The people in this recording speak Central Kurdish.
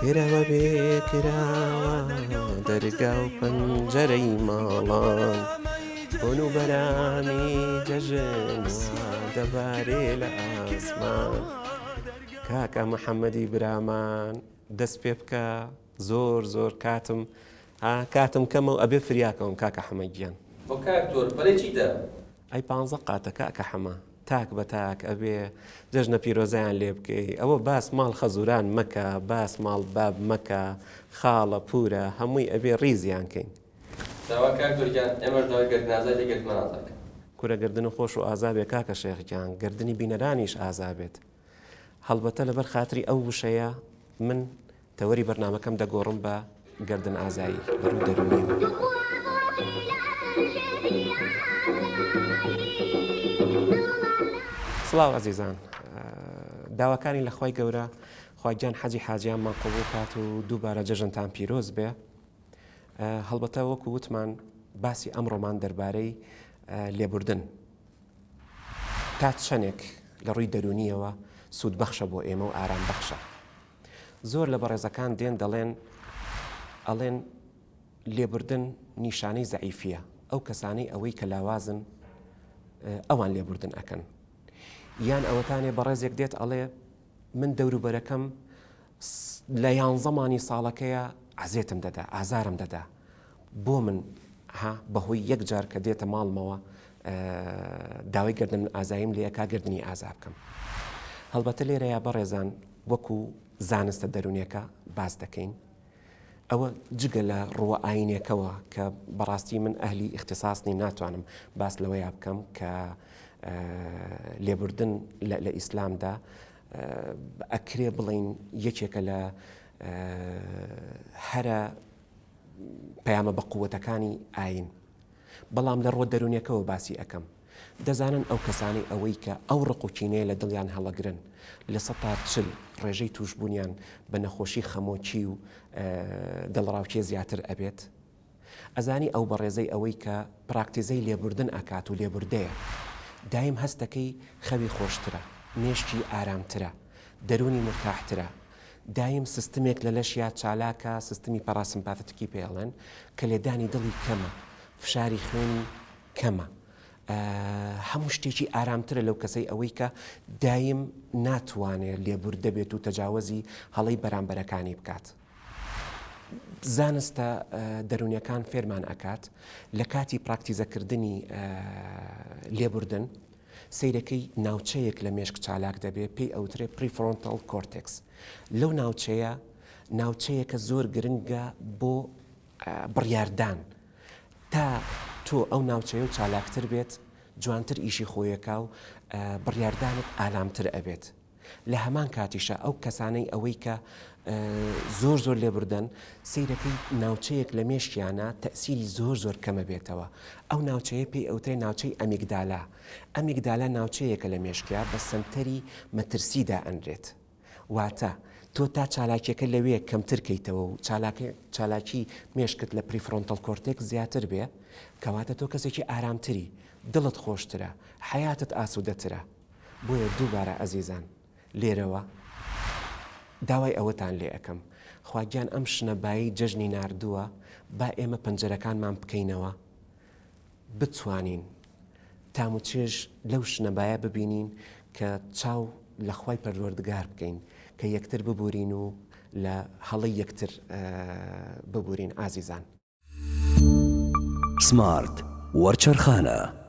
کرەوە بێ کراوە دەرگا و پەنجەرەی ماڵان بۆن و بەرامی جەژن دەبارێ لە ئاسمان. کاکە محەممەدی برامان دەست پێ بکە زۆر زۆر کاتم کەمە و ئەبێ فریاکەم کاکە حەمەدیان. بۆ کاکتۆر بەڵێ چیدە؟ ئەی 15 قاتە کاکە حەمە تاک بە تاک ئەبێ جەژنە پیرۆزیان لێ بکەی. ئەوە باس ماڵ خەزوران مەکە، باس ماڵ باب مەکە، خاڵە پورە هەمووی ئەبێ ڕیزیان کەین. داوا کاکتۆرگیان ئێمەش داوای گردنازای لێگرتمان ئازاکە. کورەگردن خۆش و ئازابێ کاکە شێخجان، گردنی بینەرانیش ئازابێت. هەڵبەتە لەبەر خاتری ئەو وشەیە من تەوەری بەرنامەکەم دەگۆڕم بە گردن ئازایی بەڕوو دەرونیەوە. سڵاو عەزیزان، داواکانی لە خوای گەورە خواگیان حەجی حاجیانمان قبوڵ کات و دووبارە جەژنتان پیرۆز بێ. هەڵبەتە وەکو وتمان باسی ئەمڕۆمان دەربارەی لێبوردن تا چەندێک لە ڕووی دەرونیەوە سوود بەخشە بۆ ئێمە و ئارام بەخشە. زۆر لە بەڕێزەکان دێن ئەڵێن لێبوردن نیشانەی زەعیفیە، ئەو کەسانەی ئەوەی کە لاوازن ئەوان لێبوردن ئەکەن. یان ئەوەتانێ بەڕێزێک دێت ئەڵێ من دەوروبەرەکەم لە 11 ساڵەکەیە عەزێتم دەدا، ئازارم دەدا، بۆ من بەهۆی یەک جار کە دێتە ماڵمەوە داوای گردن ئازاییم لێ کا گردنی ئازا بکەم. هەڵبەتە لێرەیە بەڕێزان وەکو زانستە دەرونیەکە باس دەکەین. ئەوە جگە لە ڕووە ئاینێکەوە کە بەڕاستی من ئەهلی اختصاصنی ناتوانم باس لەوەیە بکەم کە لێبوردن لە ئیسلامدا ئەکرێ بڵین یەکێکە لە هەرە پەیامە بە قووەتەکانی ئاین. بەڵام لە ڕۆ دەرونیەکەوە باسی ئەەکەم. دەزانن ئەو کەسانی ئەوەی کە ئەو ڕقوچینەیە لە دڵیان هەڵەگرن لە 140 ڕێژەی توشبوونیان بە نەخۆشی خەمۆکی و دڵڕاوچێ زیاتر ئەبێت. ئەزانی ئەو بەڕێزەی ئەوەی کە پراکتیزەی لێبوردن ئەکات و لێبوردەیە دایم هەستەکەی خەوی خۆشترە، مێشکی ئارامترە، دەرونی مرتاحترە، دایم سیستمێک لە لەشیا چالاکە، سیستمی پەراسمپاتیکی پێڵێن کە لێدانی دڵی کەمە، فشاری خوێنی کەمە، هەموو شتێکی ئارامترە لەو کەسەی ئەوەی کە دایم ناتوانێت لێبوردە بێت و تەجاوزی هەڵەی بەرامبەرەکانی بکات. زانستە دەرونیەکان فێرمان ئەکات لە کاتی پراکتیزەکردنی لێبوردن سەیرەکەی ناوچەیەک لە مێشک چالاک دەبێت پێی ئەوترێ پریفرۆنتال کۆرتێکس. لەو ناوچەیەکە زۆر گرنگە بۆ بڕیاردان. تا تۆ ئەو ناوچەیە و چالاکتر بێت جوانتر ئیشی خۆیەکە و بڕیاردانت ئالامتر ئەبێت. لە هەمان کاتیشە ئەو کەسانەی ئەوەی کە زۆر لێبوردن سەیرەکەی ناوچەیەک لە مێشکیانە تەئسیری زۆر کەمە بێتەوە. ئەو ناوچەیە پێی ئەوترێ ناوچەی ئەمیگدالا. ئەمیگدالا ناوچەیەکە لە مێشکیا بە سنتەری مەترسیدا ئەنرێت. واتە تۆ تا چالاکیەکە لەوەیە کەمتر کەیتەوە و چالاکی مێشکت لە پریفرۆنتال کۆرتێک زیاتر بێ کەواتە تۆ کەسێکی ئارامتری، دڵت خۆشترە، حیاتت ئاسوودەترە. بۆیە دووبارە ئەزیزان لێرەوە داوای ئەوەتان لێ ئەەکەم خواگیان ئەم شنەبایی جەژنی ناردووە با ئێمە پەنجەرەکانمان بکەینەوە بتوانین تام و چێژ لەو شنەبایە ببینین کە چاو لە خوای پەروەردگار بکەین کە یەکتر ببورین و لە هەڵی یەکتر ببورین ئازیزان. سمارت وەرچەرخانە